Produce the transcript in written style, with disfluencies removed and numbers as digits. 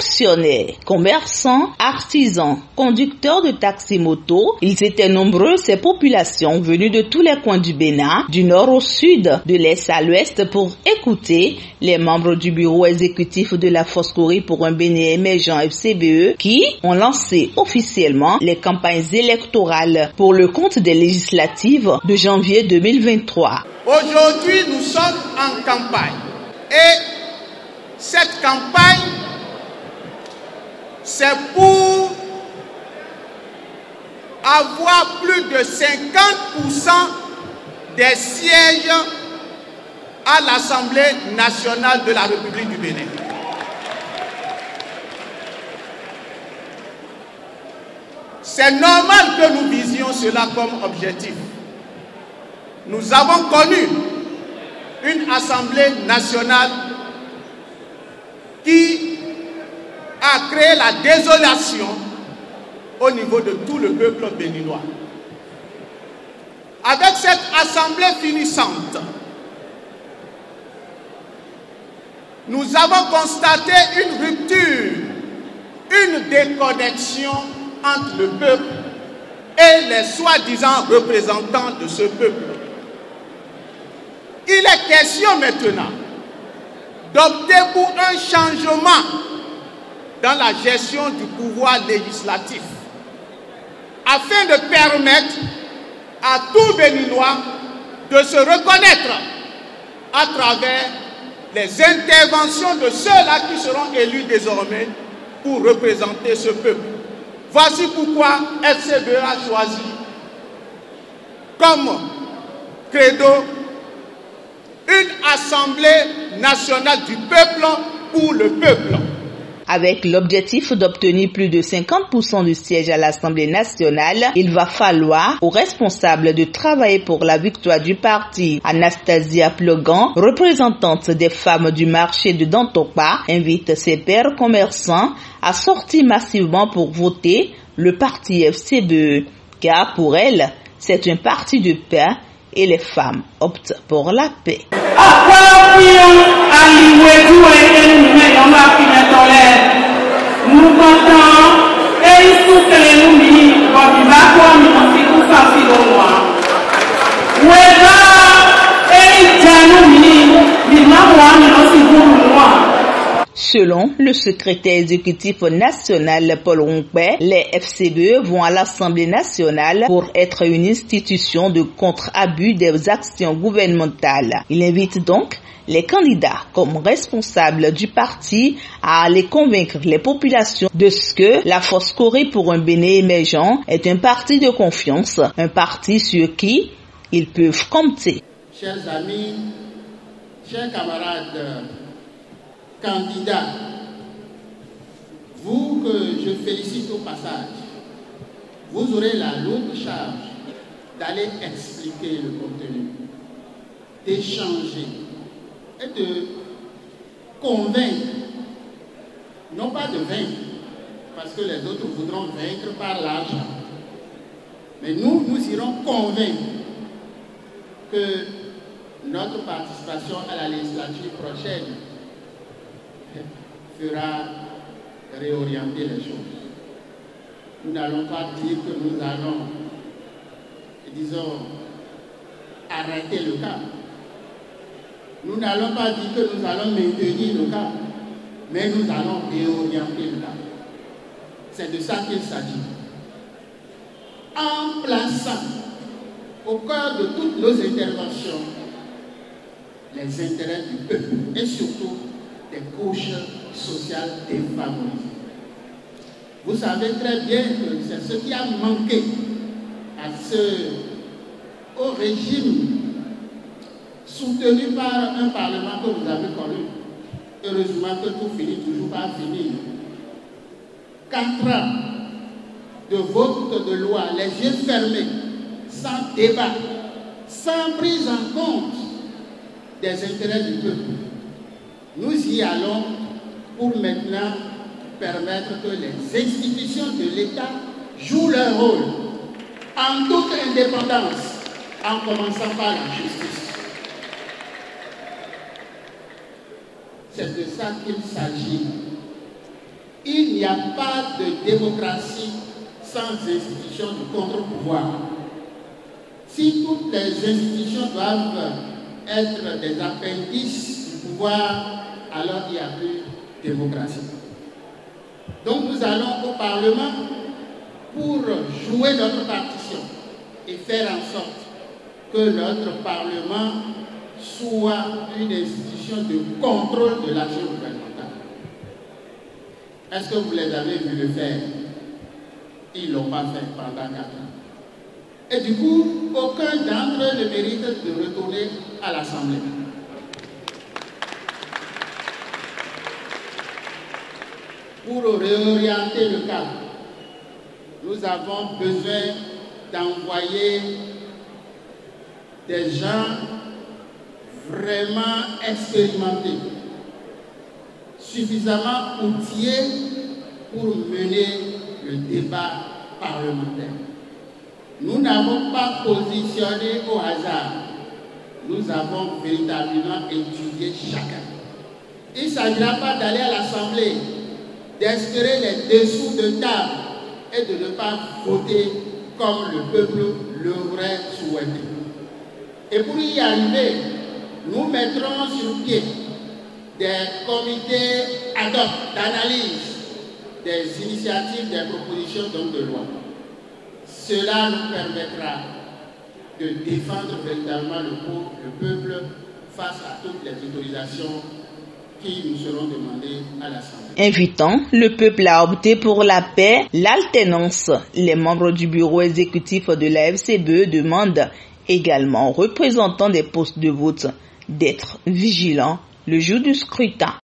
Fonctionnaires, commerçants, artisans, conducteurs de taxi-moto, ils étaient nombreux, ces populations venues de tous les coins du Bénin, du nord au sud, de l'est à l'ouest, pour écouter les membres du bureau exécutif de la Foscori pour un Bénin émergent FCBE qui ont lancé officiellement les campagnes électorales pour le compte des législatives de janvier 2023. Aujourd'hui, nous sommes en campagne et cette campagne, c'est pour avoir plus de 50% des sièges à l'Assemblée nationale de la République du Bénin. C'est normal que nous visions cela comme objectif. Nous avons connu une Assemblée nationale qui a créé la désolation au niveau de tout le peuple béninois. Avec cette Assemblée finissante, nous avons constaté une rupture, une déconnexion entre le peuple et les soi-disant représentants de ce peuple. Il est question maintenant d'opter pour un changement dans la gestion du pouvoir législatif afin de permettre à tout Béninois de se reconnaître à travers les interventions de ceux-là qui seront élus désormais pour représenter ce peuple. Voici pourquoi FCBE a choisi comme credo une Assemblée nationale du peuple pour le peuple. Avec l'objectif d'obtenir plus de 50% du siège à l'Assemblée nationale, il va falloir aux responsables de travailler pour la victoire du parti. Anastasia Plogan, représentante des femmes du marché de Dantopa, invite ses pairs commerçants à sortir massivement pour voter le parti FCBE, car pour elle, c'est un parti de paix et les femmes optent pour la paix. Nous comptons et il faut que les nous Selon le secrétaire exécutif national Paul Rompé, les FCBE vont à l'Assemblée nationale pour être une institution de contre-abus des actions gouvernementales. Il invite donc les candidats comme responsables du parti à aller convaincre les populations de ce que la Foscori pour un Bénin émergent est un parti de confiance, un parti sur qui ils peuvent compter. Chers amis, chers camarades candidats, vous que je félicite au passage, vous aurez la lourde charge d'aller expliquer le contenu, d'échanger et de convaincre, non pas de vaincre, parce que les autres voudront vaincre par l'argent, mais nous irons convaincre que notre participation à la législature prochaine fera réorienter les choses. Nous n'allons pas dire que nous allons, disons, arrêter le cap. Nous n'allons pas dire que nous allons maintenir le cap, mais nous allons réorienter le cap. C'est de ça qu'il s'agit. En plaçant au cœur de toutes nos interventions les intérêts du peuple et surtout des couches sociales défavorisées. Vous savez très bien que c'est ce qui a manqué au régime soutenu par un parlement que vous avez connu. Heureusement que tout finit toujours par finir. 4 ans de vote de loi, les yeux fermés, sans débat, sans prise en compte des intérêts du peuple. Nous y allons pour maintenant permettre que les institutions de l'État jouent leur rôle en toute indépendance, en commençant par la justice. C'est de ça qu'il s'agit. Il n'y a pas de démocratie sans institutions de contre-pouvoir. Si toutes les institutions doivent être des appendices du pouvoir, alors il n'y a plus de démocratie. Donc nous allons au Parlement pour jouer notre partition et faire en sorte que notre Parlement soit une institution de contrôle de l'action gouvernementale. Est-ce que vous les avez vus le faire? Ils ne l'ont pas fait pendant 4 ans. Et du coup, aucun d'entre eux ne mérite de retourner à l'Assemblée. Pour réorienter le cadre, nous avons besoin d'envoyer des gens vraiment expérimentés, suffisamment outillés pour mener le débat parlementaire. Nous n'avons pas positionné au hasard. Nous avons véritablement étudié chacun. Il ne s'agira pas d'aller à l'Assemblée, d'espérer les dessous de table et de ne pas voter comme le peuple l'aurait souhaité. Et pour y arriver, nous mettrons sur pied des comités ad hoc d'analyse des initiatives, des propositions de loi. Cela nous permettra de défendre véritablement le peuple face à toutes les autorisations qui nous seront demandées à l'Assemblée. Invitant le peuple à opter pour la paix, l'alternance, les membres du bureau exécutif de la FCBE demandent également aux représentants des postes de vote d'être vigilants le jour du scrutin.